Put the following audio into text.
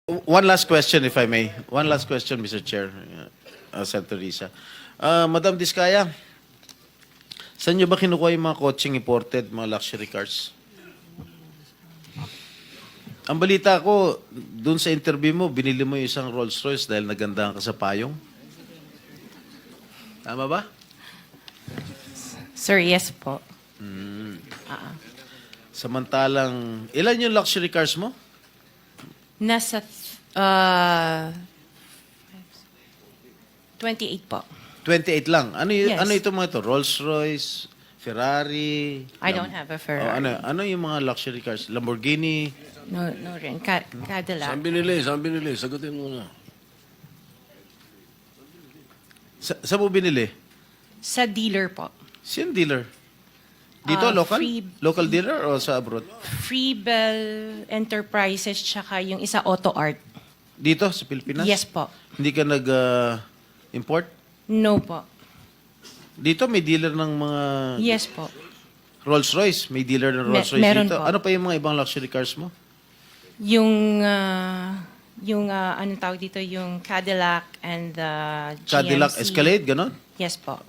One last question, if I may. One last question, Mr. Chair, Senator Risa. Madam Diskaya, saan nyo ba kinukuha yung mga kotseng imported, mga luxury cars? Ang balita ko, dun sa interview mo, binili mo yung isang Rolls Royce dahil nagandahan ka sa payong. Tama ba? Sir, yes po. Samantalang, ilan yung luxury cars mo? Nasa 28 po. 28 lang. Yes. Ano ito mga ito? Rolls Royce, Ferrari? I don't have a Ferrari. Ano yung mga luxury cars? Lamborghini? No rin. Cadillac. Saan binili? Saan binili? Sagutin mo na. Saan mo binili? Sa dealer po. Sino dealer? Dito, local? Local dealer o sa abroad? Freebell Enterprises tsaka yung isa Auto Art. Dito, sa Pilipinas? Yes po. Hindi ka nag-import? No po. Dito, may dealer ng mga Yes po. Rolls Royce. May dealer ng Rolls Royce meron dito. po. Ano pa yung mga ibang luxury cars mo? Yung anong tawag dito, yung Cadillac and the GMC. Cadillac Escalade, ganon? Yes po.